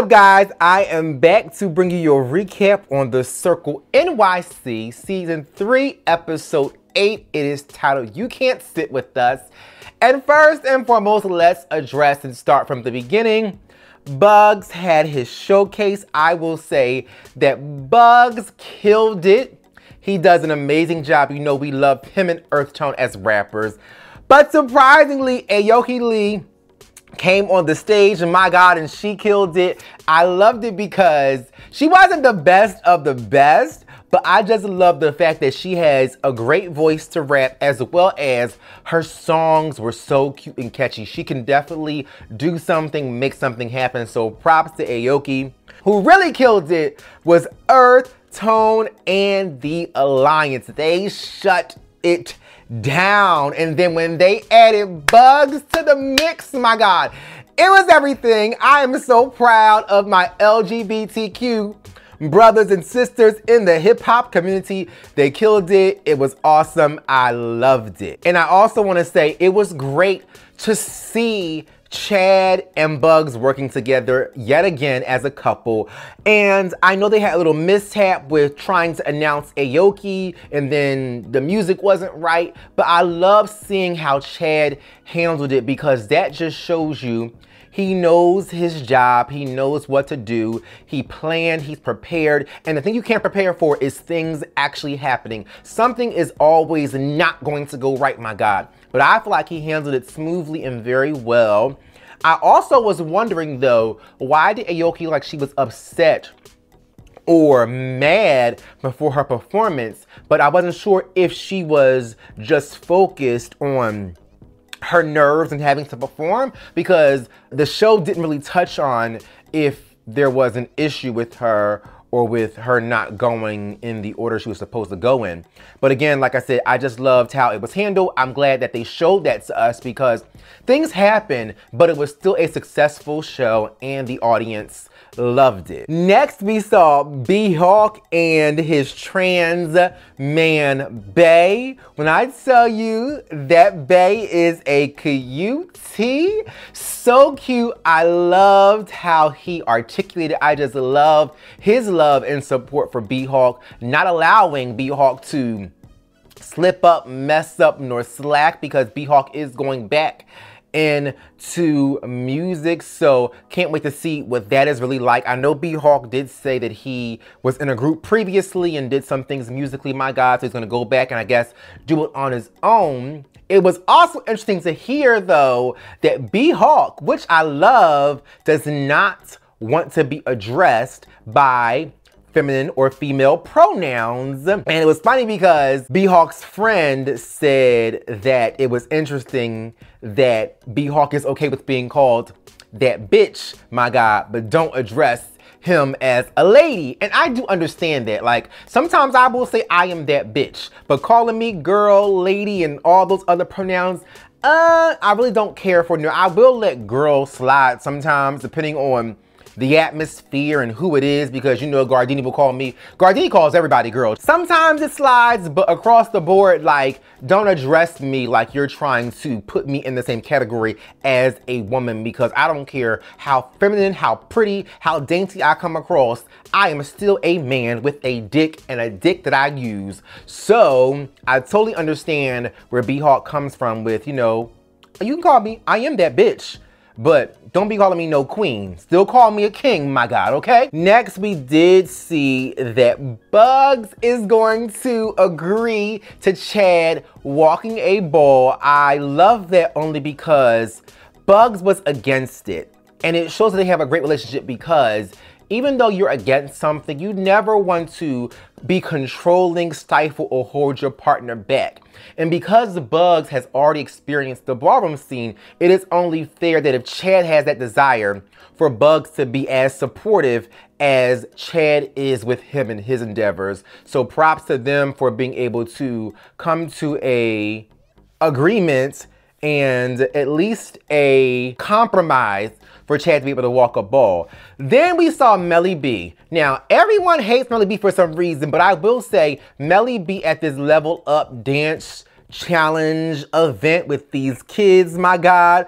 up, guys? I am back to bring you your recap on the Circle NYC Season 3, Episode 8. It is titled, You Can't Sit With Us. And first and foremost, let's address and start from the beginning. Bugs had his showcase. I will say that Bugs killed it. He does an amazing job. You know we love him and Earthtone as rappers. But surprisingly, Aoki Lee came on the stage, and my God, and she killed it. I loved it because she wasn't the best of the best, but I just love the fact that she has a great voice to rap, as well as her songs were so cute and catchy. She can definitely do something, make something happen. So props to Aoki. Who really killed it was Earthtone and the Alliance. They shut it down. And then when they added Bugs to the mix, my God, it was everything. I am so proud of my LGBTQ brothers and sisters in the hip hop community. They killed it. It was awesome. I loved it. And I also want to say it was great to see Chad and Bugs working together yet again as a couple. And I know they had a little mishap with trying to announce Aoki, and then the music wasn't right, but I love seeing how Chad handled it, because that just shows you he knows his job, he knows what to do, he planned, he's prepared, and the thing you can't prepare for is things actually happening. Something is always not going to go right, my God. But I feel like he handled it smoothly and very well. I also was wondering though, why did Aoki look like she was upset or mad before her performance? But I wasn't sure if she was just focused on her nerves and having to perform, because the show didn't really touch on if there was an issue with her or with her not going in the order she was supposed to go in. But again, like I said, I just loved how it was handled. I'm glad that they showed that to us, because things happen, but it was still a successful show and the audience loved it. Next, we saw B-Hawk and his trans man, Bay. When I tell you that Bay is a cutie, so cute. I loved how he articulated. I just love his love and support for B-Hawk, not allowing B-Hawk to slip up, mess up, nor slack, because B-Hawk is going back into music. So can't wait to see what that is really like. I know B-Hawk did say that he was in a group previously and did some things musically, my God, so he's gonna go back and I guess do it on his own. It was also interesting to hear though that B-Hawk, which I love, does not want to be addressed by feminine or female pronouns. And it was funny because B-Hawk's friend said that it was interesting that B-Hawk is okay with being called that bitch, my God, but don't address him as a lady. And I do understand that. Like, sometimes I will say I am that bitch, but calling me girl, lady, and all those other pronouns, I really don't care for. I will let girl slide sometimes, depending on the atmosphere and who it is, because you know Gardini will call me, Gardini calls everybody girl. Sometimes it slides, but across the board, like, don't address me like you're trying to put me in the same category as a woman, because I don't care how feminine, how pretty, how dainty I come across, I am still a man with a dick, and a dick that I use. So I totally understand where B-Hawk comes from with, you know, you can call me, I am that bitch, but don't be calling me no queen. Still call me a king, my God, okay? Next, we did see that Bugs is going to agree to Chad walking a ball. I love that only because Bugs was against it. And it shows that they have a great relationship, because even though you're against something, you never want to be controlling, stifle, or hold your partner back. And because Bugs has already experienced the ballroom scene, it is only fair that if Chad has that desire, for Bugs to be as supportive as Chad is with him and his endeavors. So props to them for being able to come to a agreement and at least a compromise for Chad to be able to walk a ball. Then we saw Melly B. Now, everyone hates Melly B for some reason, but I will say Melly B at this level up dance challenge event with these kids, my God,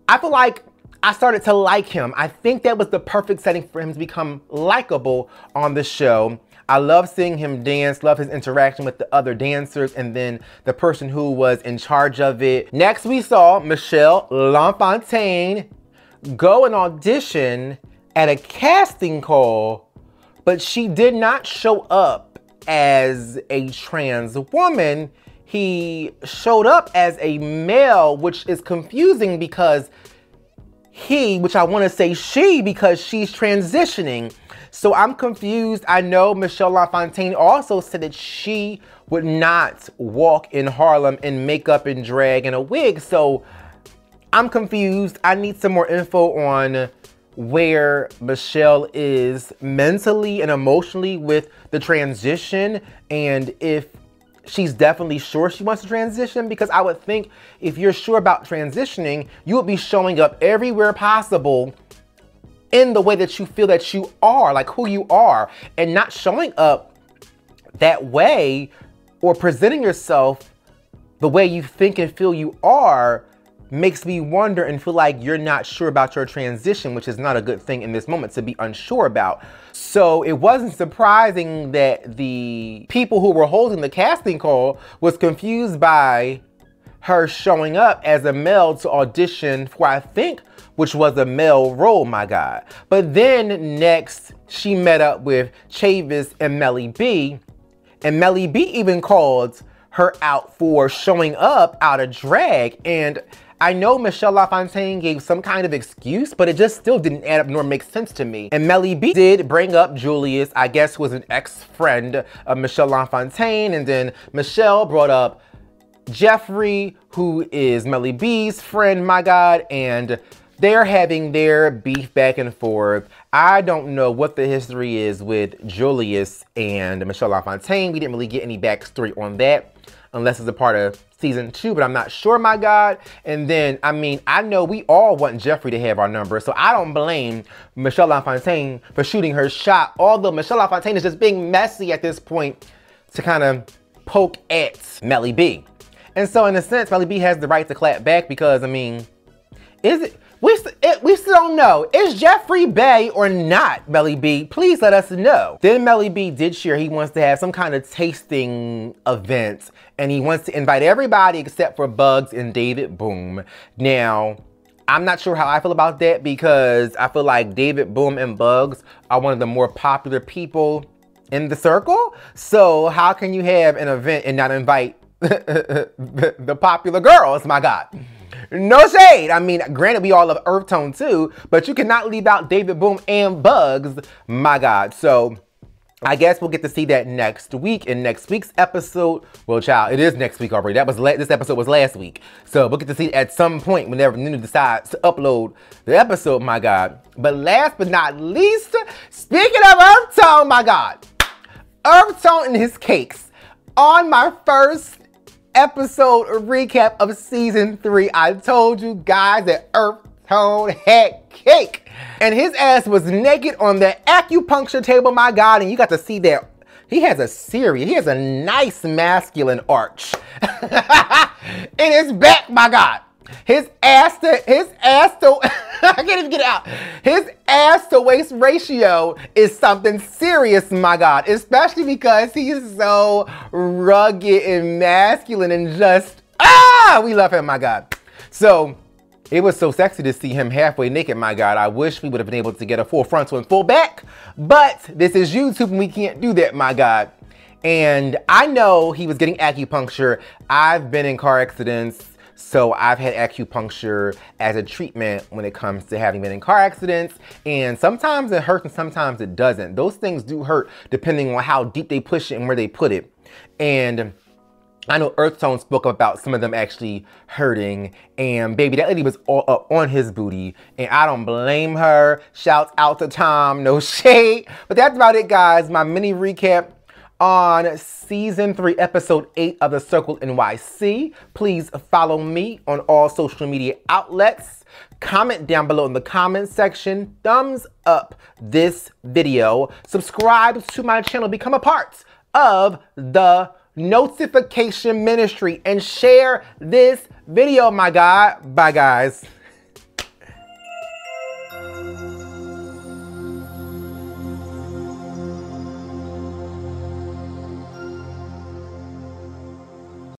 I feel like I started to like him. I think that was the perfect setting for him to become likable on the show. I love seeing him dance, love his interaction with the other dancers and then the person who was in charge of it. Next, we saw Michelle LaFontaine go and audition at a casting call, but she did not show up as a trans woman. He showed up as a male, which is confusing because which I want to say she, because she's transitioning. So I'm confused. I know Michelle LaFontaine also said that she would not walk in Harlem in makeup and drag and a wig. So I'm confused. I need some more info on where Michelle is mentally and emotionally with the transition, and if she's definitely sure she wants to transition, because I would think if you're sure about transitioning, you would be showing up everywhere possible in the way that you feel that you are, like who you are, and not showing up that way or presenting yourself the way you think and feel you are makes me wonder and feel like you're not sure about your transition, which is not a good thing in this moment to be unsure about. So it wasn't surprising that the people who were holding the casting call was confused by her showing up as a male to audition for, I think, which was a male role, my God. But then next, she met up with Chavis and Melly B, and Melly B even called her out for showing up out of drag. And I know Michelle LaFontaine gave some kind of excuse, but it just still didn't add up nor make sense to me. And Melly B did bring up Julius, I guess was an ex-friend of Michelle LaFontaine, and then Michelle brought up Jeffrey, who is Melly B's friend, my God, and they're having their beef back and forth. I don't know what the history is with Julius and Michelle LaFontaine. We didn't really get any backstory on that, unless it's a part of season 2, but I'm not sure, my God. And then, I mean, I know we all want Jeffrey to have our number, so I don't blame Michelle LaFontaine for shooting her shot, although Michelle LaFontaine is just being messy at this point to kind of poke at Melly B. And so in a sense, Melly B has the right to clap back because, I mean, we still don't know. Is Jeffrey Bay or not, Melly B? Please let us know. Then Melly B did share he wants to have some kind of tasting event, and he wants to invite everybody except for Bugs and David Boom. Now, I'm not sure how I feel about that because I feel like David Boom and Bugs are one of the more popular people in the circle. So how can you have an event and not invite the popular girls, my God? No shade. I mean, granted, we all love Earth Tone too, but you cannot leave out David Boom and Bugs, my God. So I guess we'll get to see that next week in next week's episode. Well, child, it is next week already. This episode was last week. So we'll get to see it at some point whenever Nunu decides to upload the episode, my God. But last but not least, speaking of Earth Tone, my God, Earth Tone and his cakes. On my first episode recap of season 3, I told you guys that Earth Tone had cake. And his ass was naked on the acupuncture table, my God, and you got to see that. He has a nice masculine arch in his back, my God. His ass to, I can't even get it out. His ass to waist ratio is something serious, my God, especially because he is so rugged and masculine and just, we love him, my God. So it was so sexy to see him halfway naked, my God. I wish we would have been able to get a full frontal and full back, but this is YouTube and we can't do that, my God. And I know he was getting acupuncture. I've been in car accidents, so I've had acupuncture as a treatment when it comes to having been in car accidents. And sometimes it hurts and sometimes it doesn't. Those things do hurt depending on how deep they push it and where they put it. And I know Earth Tone spoke about some of them actually hurting. And baby, that lady was all up on his booty. And I don't blame her. Shouts out to Tom, no shade. But that's about it, guys. My mini recap on season 3, episode 8 of The Circle NYC. Please follow me on all social media outlets. Comment down below in the comment section. Thumbs up this video. Subscribe to my channel. Become a part of the notification ministry. And share this video, my God. Bye, guys.